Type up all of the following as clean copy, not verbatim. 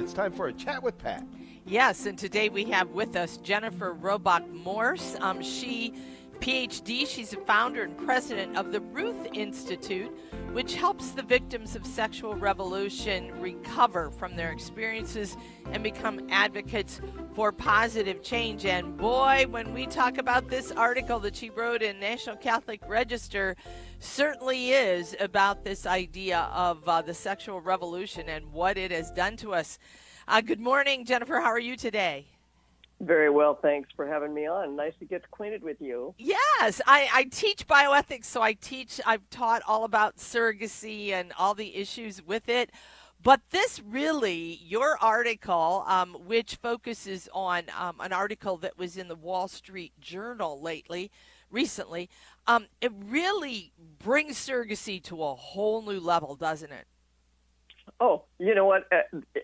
It's time for a chat with Pat. Yes, and today we have with us Jennifer Roback Morse. She, PhD, she's a founder and president of the Ruth Institute, which helps the victims of sexual revolution recover from their experiences and become advocates for positive change. And boy, when we talk about this article that she wrote in National Catholic Register, certainly is about this idea of the sexual revolution and what it has done to us. Good morning, Jennifer. How are you today? Very well, thanks for having me on. Nice to get acquainted with you. Yes, I teach bioethics, so I've taught all about surrogacy and all the issues with it. But this really, your article, which focuses on an article that was in the Wall Street Journal recently, it really brings surrogacy to a whole new level, doesn't it? Oh, you know what?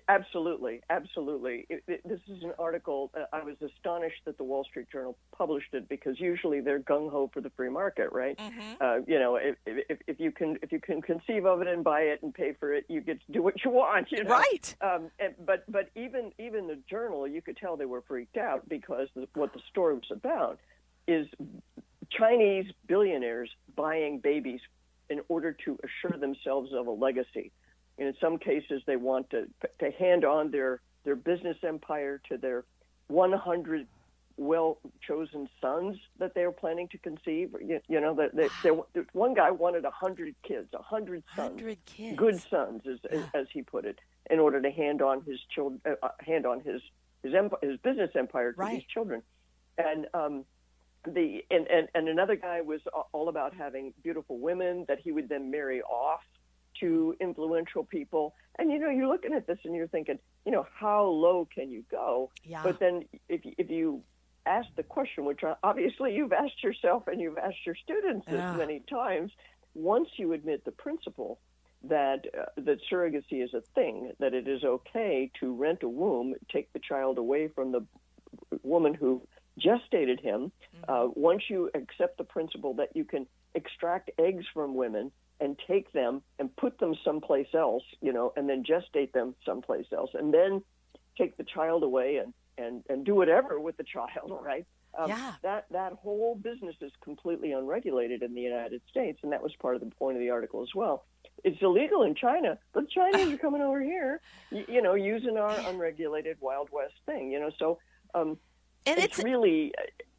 Absolutely. This is an article. I was astonished that the Wall Street Journal published it because usually they're gung ho for the free market, right? Mm-hmm. If you can conceive of it and buy it and pay for it, you get to do what you want. You know? Right. But even the Journal, you could tell they were freaked out because what the story was about is Chinese billionaires buying babies in order to assure themselves of a legacy. And in some cases, they want to hand on their business empire to their 100 well-chosen sons that they are planning to conceive. One guy wanted 100 kids, 100 sons, 100 kids. Good sons, as he put it, in order to hand on his children, his business empire to these children. And and another guy was all about having beautiful women that he would then marry off to influential people. And, you're looking at this and you're thinking, how low can you go? Yeah. But then if you ask the question, which obviously you've asked yourself and you've asked your students this many times, once you admit the principle that surrogacy is a thing, that it is okay to rent a womb, take the child away from the woman who gestated him, once you accept the principle that you can extract eggs from women and take them and put them someplace else, and then gestate them someplace else, and then take the child away and do whatever with the child, right? That whole business is completely unregulated in the United States, and that was part of the point of the article as well. It's illegal in China, but the Chinese are coming over here, using our unregulated Wild West thing, so and it's really...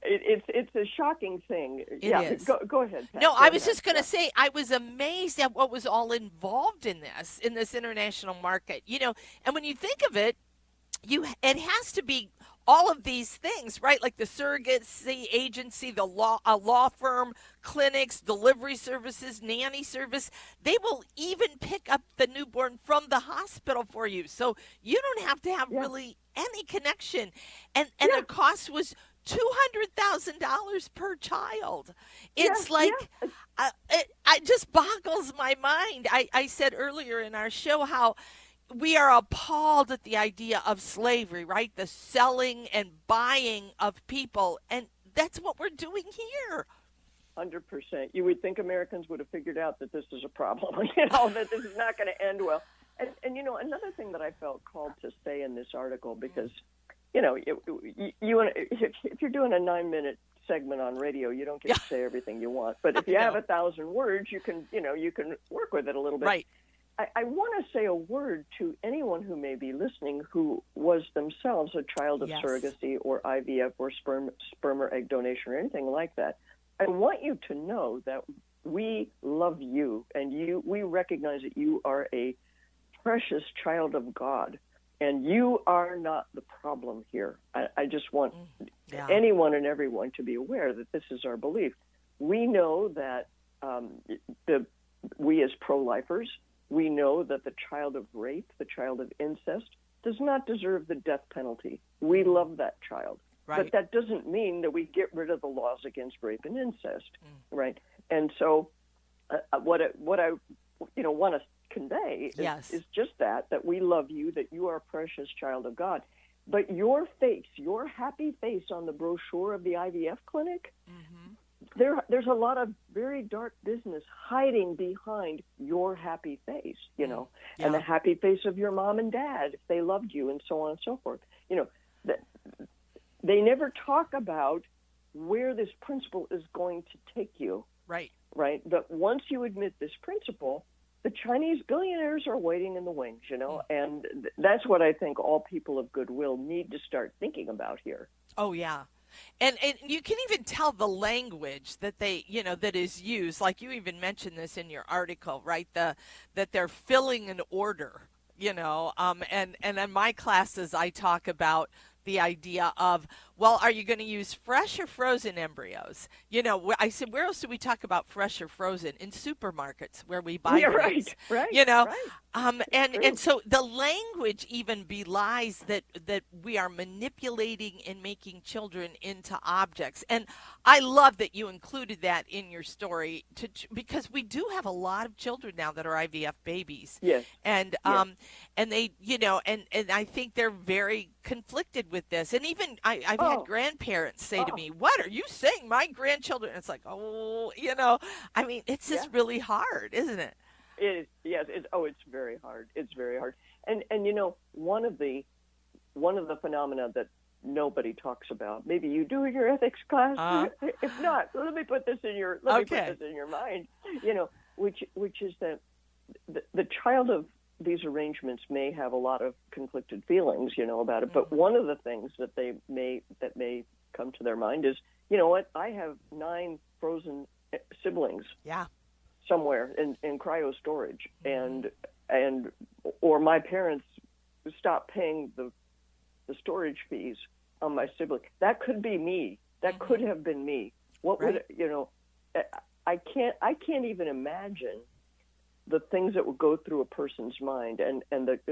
It's a shocking thing. It is. Go ahead, Pat. No, I was just going to say I was amazed at what was all involved in this international market. And when you think of it, it has to be all of these things, right? Like the surrogacy agency, a law firm, clinics, delivery services, nanny service. They will even pick up the newborn from the hospital for you, so you don't have to have really any connection. And the cost was $200,000 per child. It's it just boggles my mind. I said earlier in our show how we are appalled at the idea of slavery, right? The selling and buying of people. And that's what we're doing here. 100%. You would think Americans would have figured out that this is a problem, that this is not going to end well. And another thing that I felt called to say in this article, because if you're doing a 9-minute segment on radio, you don't get to say everything you want. But if you have 1,000 words, you can work with it a little bit. Right. I want to say a word to anyone who may be listening who was themselves a child of surrogacy or IVF or sperm or egg donation or anything like that. I want you to know that we love you, and we recognize that you are a precious child of God. And you are not the problem here. I just want anyone and everyone to be aware that this is our belief. We know that we as pro-lifers, we know that the child of rape, the child of incest, does not deserve the death penalty. We love that child. Right. But that doesn't mean that we get rid of the laws against rape and incest, right? And so what I want to convey is just that we love you, that you are a precious child of God. But your face, your happy face on the brochure of the IVF clinic, there's a lot of very dark business hiding behind your happy face, and the happy face of your mom and dad if they loved you, and so on and so forth. They never talk about where this principle is going to take you. Right. Right. But once you admit this principle, the Chinese billionaires are waiting in the wings, and that's what I think all people of goodwill need to start thinking about here. Oh, yeah. And you can even tell the language that they, that is used. Like you even mentioned this in your article, right? That they're filling an order, and in my classes, I talk about the idea of, well, are you going to use fresh or frozen embryos? I said, where else do we talk about fresh or frozen? In supermarkets where we buy things. Right. And so the language even belies that we are manipulating and making children into objects. And I love that you included that in your story because we do have a lot of children now that are IVF babies. Yes. And they, and I think they're very conflicted with this. And even I've had grandparents say to me, what are you saying? My grandchildren. It's like, it's just really hard, isn't it? It is. Yes. It's very hard. It's very hard. And one of the phenomena that nobody talks about, maybe you do in your ethics class. If not, let me put this in your mind. Which is that the child of these arrangements may have a lot of conflicted feelings, about it. But one of the things that may come to their mind is, I have 9 frozen siblings. Yeah. Somewhere in cryo storage, or my parents stopped paying the storage fees on my sibling. That could be me. That could have been me. What would I can't even imagine the things that would go through a person's mind and the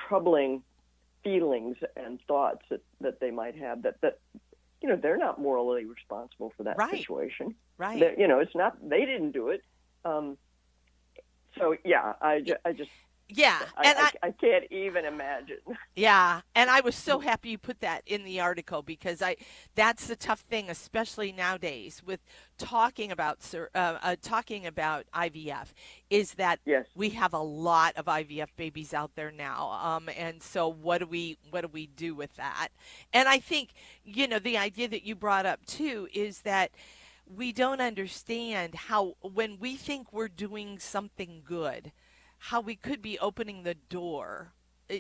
troubling feelings and thoughts that they might have that they're not morally responsible for that situation. Right. It's not, they didn't do it. I can't even imagine. Yeah, and I was so happy you put that in the article because that's the tough thing, especially nowadays with talking about IVF, is that we have a lot of IVF babies out there now, and so what do we do with that? And I think the idea that you brought up too is that we don't understand how when we think we're doing something good, how we could be opening the door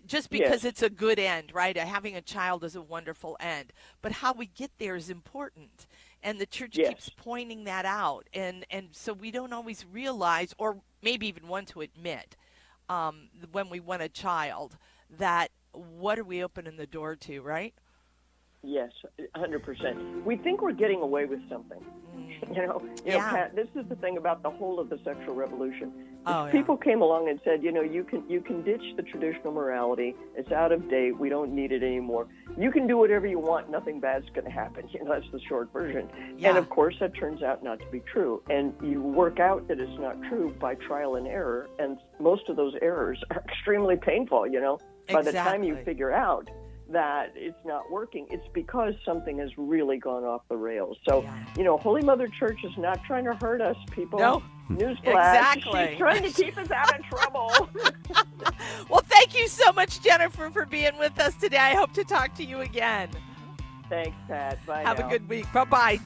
just because it's a good end, right? Having a child is a wonderful end, but how we get there is important. And the church keeps pointing that out. And so we don't always realize, or maybe even want to admit, when we want a child, that what are we opening the door to, right? Yes, 100%. We think we're getting away with something. Pat, this is the thing about the whole of the sexual revolution. People came along and said, you can ditch the traditional morality. It's out of date. We don't need it anymore. You can do whatever you want. Nothing bad's going to happen. That's the short version. Yeah. And of course, that turns out not to be true. And you work out that it's not true by trial and error. And most of those errors are extremely painful. By the time you figure out that it's not working, it's because something has really gone off the rails. So, Holy Mother Church is not trying to hurt us, people. No. Newsflash. Exactly. She's trying to keep us out of trouble. Well, thank you so much, Jennifer, for being with us today. I hope to talk to you again. Thanks, Pat. Bye Have now. a good week. Bye-bye.